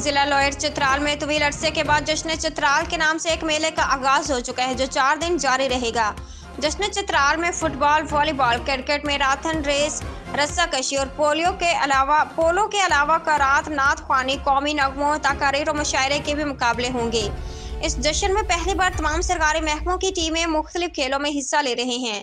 ضلع لوئر چترال میں طویل عرصے کے بعد جشن چترال کے نام سے ایک میلے کا آغاز ہو چکا ہے جو 4 دن جاری رہے گا۔ جشن چترال میں فٹ بال، والی بال، کرکٹ، میراتھن ریس، رسہ کشی اور پولو کے علاوہ قرات، نعت خوانی، قومی نغموں، تقاریر و مشاعرے کے بھی مقابلے ہوں گے۔ اس جشن میں پہلی بار تمام سرکاری محکموں کی ٹیمیں مختلف کھیلوں میں حصہ لے رہے ہیں۔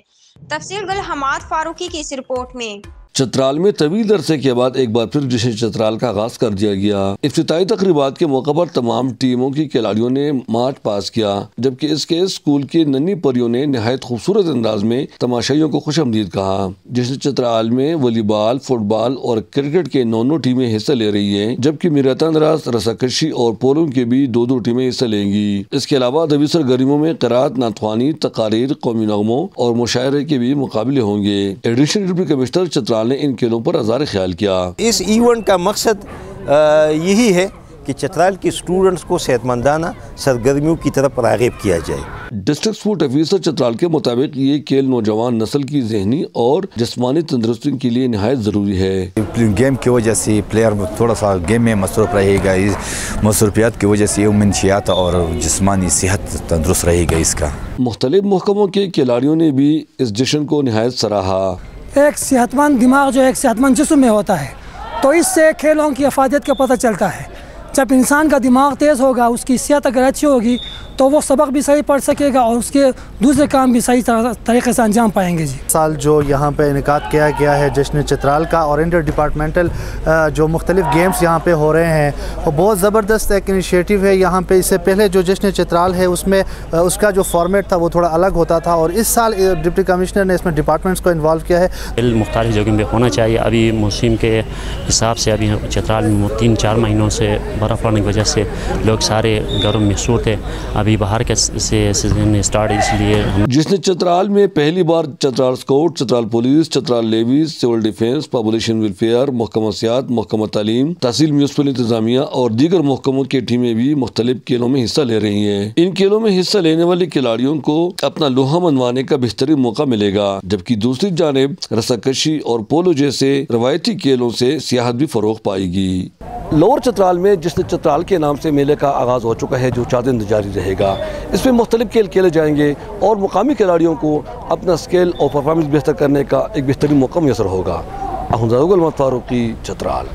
تفصیل گل حماد فاروقی کی اس رپورٹ میں۔ چترال میں طویل عرصے کے بعد ایک بار پھر جشن چترال کا آغاز کر دیا گیا۔ افتتاحی تقریبات کے موقع پر تمام ٹیموں کی کھلاڑیوں نے مارچ پاس کیا، جبکہ اس کے اسکول کی ننھی پریوں نے نہایت خوبصورت انداز میں تماشائیوں کو خوش آمدید کہا۔ جشن چترال میں والی بال، فٹ بال اور کرکٹ کے 9 ٹیمیں حصہ لے رہی ہیں، جبکہ میراتھن ریس، رسہ کشی اور پولو کی بھی 2 ٹیمیں حصہ لیں گی۔ اس کے علاوہ ادبی سرگرمیوں میں قرات، نعت خوانی، تقاریر، قومی نغموں اور مشاعرے کے بھی مقابلے ہوں گے۔ ایڈیشنل ڈپٹی کمشنر چترال نے ان کھیلوں پر اظہار خیال کیا۔ اس ایونٹ کا مقصد یہی ہے کہ چترال کے اسٹوڈنٹس کو صحت مندانہ سرگرمیوں کی طرف راغب کیا جائے۔ ڈسٹرکٹ اسپورٹ آفیسر چترال کے مطابق یہ کھیل نوجوان نسل کی ذہنی اور جسمانی تندرستی کے لیے نہایت ضروری ہے۔ گیم کی وجہ سے پلیئر تھوڑا سا گیم میں مصروف رہے گا، مصروفیات کی وجہ سے منشیات اور جسمانی صحت تندرست رہے گا۔ اس کا مختلف محکموں کے کھلاڑیوں نے بھی اس جشن کو نہایت سراہا۔ ایک صحت مند دماغ جو ایک صحت مند جسم میں ہوتا ہے، تو اس سے کھیلوں کی افادیت کا پتہ چلتا ہے۔ جب انسان کا دماغ تیز ہوگا، اس کی صحت اگر اچھی ہوگی تو وہ سبق بھی صحیح پڑھ سکے گا اور اس کے دوسرے کام بھی صحیح طریقے سے انجام پائیں گے۔ سال جو یہاں پہ انعقاد کیا گیا ہے جشن چترال کا، اور انٹر ڈپارٹمنٹل جو مختلف گیمز یہاں پہ ہو رہے ہیں، وہ بہت زبردست ایک انیشیٹو ہے یہاں پہ۔ اس سے پہلے جو جشن چترال ہے اس میں اس کا جو فارمیٹ تھا وہ تھوڑا الگ ہوتا تھا، اور اس سال ڈپٹی کمشنر نے اس میں ڈپارٹمنٹس کو انوالو کیا ہے۔ مختلف جگہوں پہ ہونا چاہیے۔ ابھی موسم کے حساب سے ابھی چترال میں 3-4 مہینوں سے برف پڑنے کی وجہ سے لوگ سارے گھروں میں سوتے ہیں، ابھی باہر کے سیزن اسٹارٹ، اس لیے جشن چترال میں پہلی بار Chitral scout, Chitral police, Chitral levies, civil defence, population welfare, محکمہ سیاحت، محکمہ تعلیم، تحصیل میونسپل انتظامیہ اور دیگر محکموں کی ٹیمیں بھی مختلف کھیلوں میں حصہ لے رہی ہیں۔ ان کھیلوں میں حصہ لینے والے کھلاڑیوں کو اپنا لوہا منوانے کا بہترین موقع ملے گا، جبکہ دوسری جانب رسہ کشی اور پولو جیسے روایتی کھیلوں سے سیاحت بھی فروغ پائے گی۔ لوور چترال میں جشن چترال کے نام سے میلے کا آغاز ہو چکا ہے جو 4 دن جاری رہے گا۔ اس میں مختلف کھیل کھیلے جائیں گے اور مقامی کھلاڑیوں کو اپنا اسکل اور پرفارمنس بہتر کرنے کا ایک بہترین موقع میسر ہوگا۔ احمد فاروقی، چترال۔